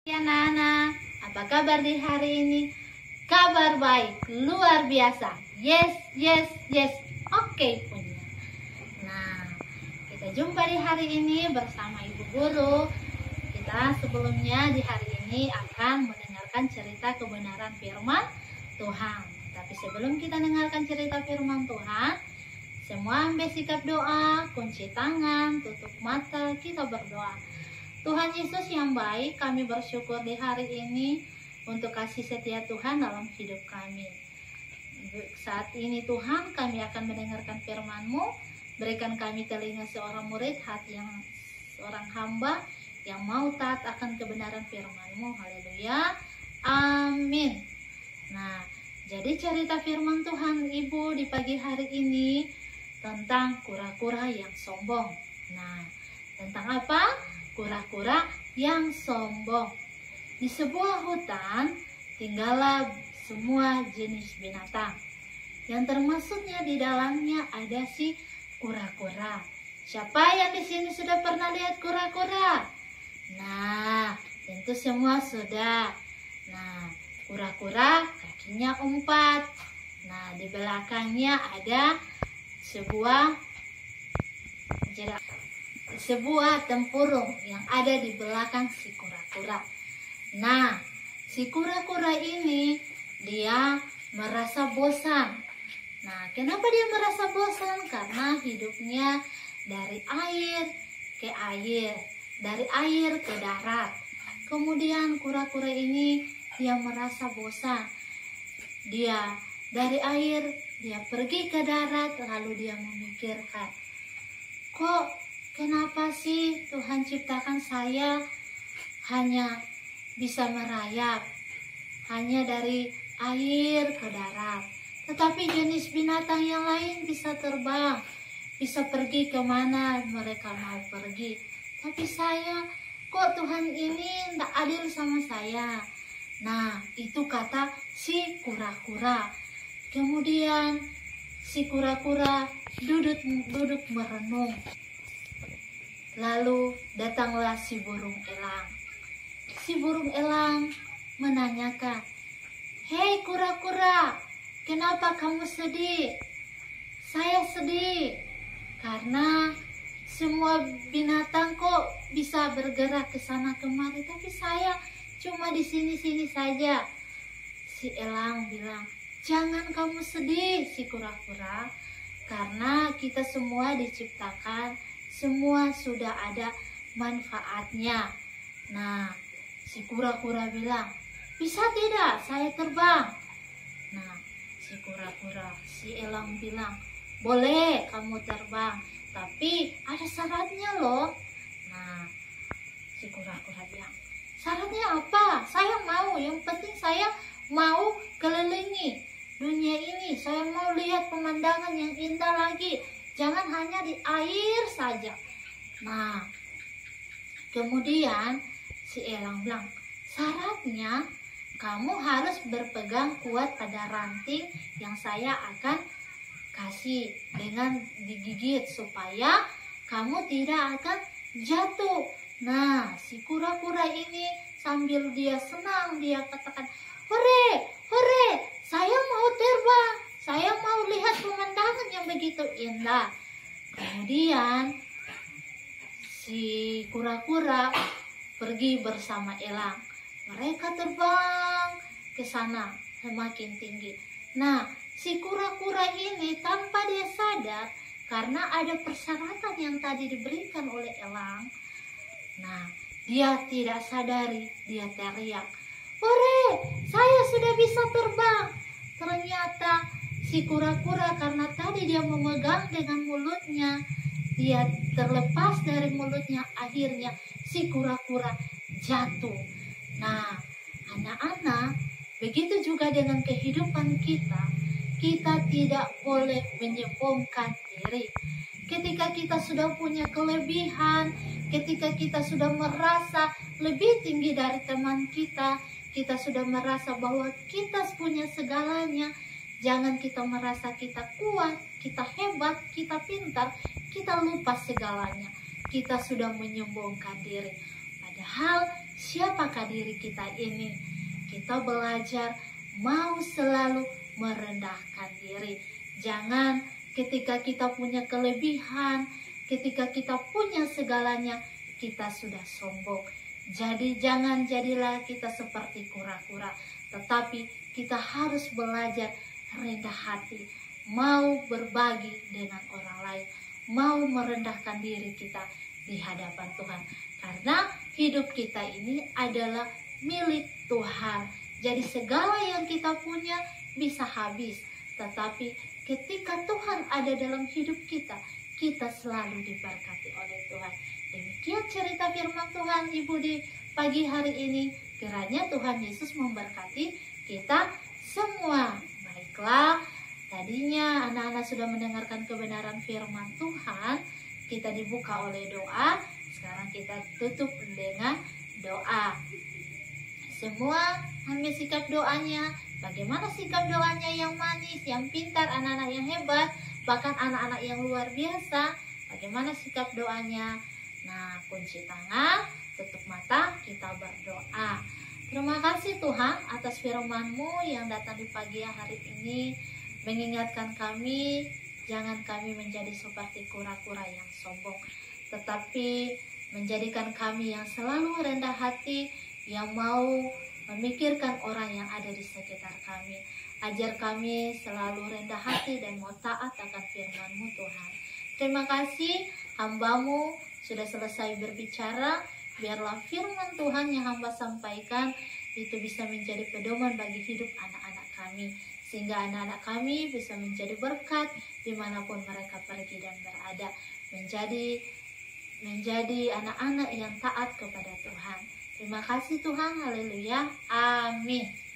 Ya Nana, apa kabar di hari ini? Kabar baik, luar biasa. Yes, yes, yes. Oke punya. Nah, kita jumpa di hari ini bersama Ibu Guru. Kita sebelumnya di hari ini akan mendengarkan cerita kebenaran firman Tuhan. Tapi sebelum kita dengarkan cerita firman Tuhan, semua ambil sikap doa, kunci tangan, tutup mata, kita berdoa. Tuhan Yesus yang baik, kami bersyukur di hari ini untuk kasih setia Tuhan dalam hidup kami. Saat ini Tuhan, kami akan mendengarkan firman-Mu. Berikan kami telinga seorang murid, hati yang seorang hamba yang mau taat akan kebenaran firman-Mu. Haleluya. Amin. Nah, jadi cerita firman Tuhan Ibu di pagi hari ini tentang kura-kura yang sombong. Nah, tentang apa? Kura-kura yang sombong. Di sebuah hutan tinggallah semua jenis binatang. Yang termasuknya di dalamnya ada si kura-kura. Siapa yang di sini sudah pernah lihat kura-kura? Nah, tentu semua sudah. Nah, kura-kura kakinya 4. Nah, di belakangnya ada sebuah tempurung yang ada di belakang si kura-kura. Nah, si kura-kura ini dia merasa bosan. Nah, kenapa dia merasa bosan? Karena hidupnya dari air ke air, dari air ke darat. Kemudian kura-kura ini dia merasa bosan. Dia dari air, dia pergi ke darat, lalu dia memikirkan, kenapa sih Tuhan ciptakan saya hanya bisa merayap, hanya dari air ke darat. Tetapi jenis binatang yang lain bisa terbang, bisa pergi kemana mereka mau pergi. Tapi saya, kok Tuhan ini tidak adil sama saya? Nah, itu kata si kura-kura. Kemudian si kura-kura duduk merenung. Lalu datanglah si burung elang. Si burung elang menanyakan, "Hei kura-kura, kenapa kamu sedih?" "Saya sedih karena semua binatang kok bisa bergerak ke sana kemari, tapi saya cuma di sini-sini saja." Si elang bilang, "Jangan kamu sedih si kura-kura, karena kita semua diciptakan, semua sudah ada manfaatnya." Nah, si kura-kura bilang, "Bisa tidak saya terbang?" Nah, si elang bilang, "Boleh kamu terbang, tapi ada syaratnya loh." Nah, si kura-kura bilang, "Syaratnya apa? Saya mau, yang penting saya mau kelilingi dunia ini. Saya mau lihat pemandangan yang indah lagi. Jangan hanya di air saja." Nah, kemudian si elang bilang, "Syaratnya kamu harus berpegang kuat pada ranting yang saya akan kasih dengan digigit supaya kamu tidak akan jatuh." Nah, si kura-kura ini sambil dia senang, dia katakan, "Hore, hore, saya mau terbang. Saya mau lihat pemandangan yang begitu indah." Kemudian si kura-kura pergi bersama elang. Mereka terbang ke sana semakin tinggi. Nah, si kura-kura ini tanpa dia sadar, karena ada persyaratan yang tadi diberikan oleh elang. Nah, dia tidak sadari, dia teriak, "Hore, saya sudah bisa terbang." Ternyata si kura-kura karena tadi dia memegang dengan mulutnya, dia terlepas dari mulutnya, akhirnya si kura-kura jatuh. Nah, anak-anak, begitu juga dengan kehidupan kita. Kita tidak boleh menyombongkan diri. Ketika kita sudah punya kelebihan, ketika kita sudah merasa lebih tinggi dari teman kita, kita sudah merasa bahwa kita punya segalanya, jangan kita merasa kita kuat, kita hebat, kita pintar, kita lupa segalanya. Kita sudah menyombongkan diri. Padahal siapakah diri kita ini. Kita belajar mau selalu merendahkan diri. Jangan ketika kita punya kelebihan, ketika kita punya segalanya, kita sudah sombong. Jadi jangan jadilah kita seperti kura-kura, tetapi kita harus belajar rendah hati, mau berbagi dengan orang lain, mau merendahkan diri kita di hadapan Tuhan. Karena hidup kita ini adalah milik Tuhan. Jadi segala yang kita punya bisa habis, tetapi ketika Tuhan ada dalam hidup kita, kita selalu diberkati oleh Tuhan. Demikian cerita firman Tuhan Ibu di pagi hari ini. Kiranya Tuhan Yesus memberkati kita semua. Baiklah, tadinya anak-anak sudah mendengarkan kebenaran firman Tuhan. Kita dibuka oleh doa. Sekarang kita tutup dengan doa. Semua ambil sikap doanya. Bagaimana sikap doanya yang manis, yang pintar, anak-anak yang hebat, bahkan anak-anak yang luar biasa. Bagaimana sikap doanya? Nah, kunci tangan, tutup mata, kita berdoa. Terima kasih Tuhan atas firman-Mu yang datang di pagi hari ini, mengingatkan kami, jangan kami menjadi seperti kura-kura yang sombong, tetapi menjadikan kami yang selalu rendah hati, yang mau memikirkan orang yang ada di sekitar kami. Ajar kami selalu rendah hati dan mau taat akan firman-Mu Tuhan. Terima kasih hamba-Mu sudah selesai berbicara. Biarlah firman Tuhan yang hamba sampaikan itu bisa menjadi pedoman bagi hidup anak-anak kami, sehingga anak-anak kami bisa menjadi berkat dimanapun mereka pergi dan berada, menjadi anak-anak yang taat kepada Tuhan. Terima kasih Tuhan, haleluya, amin.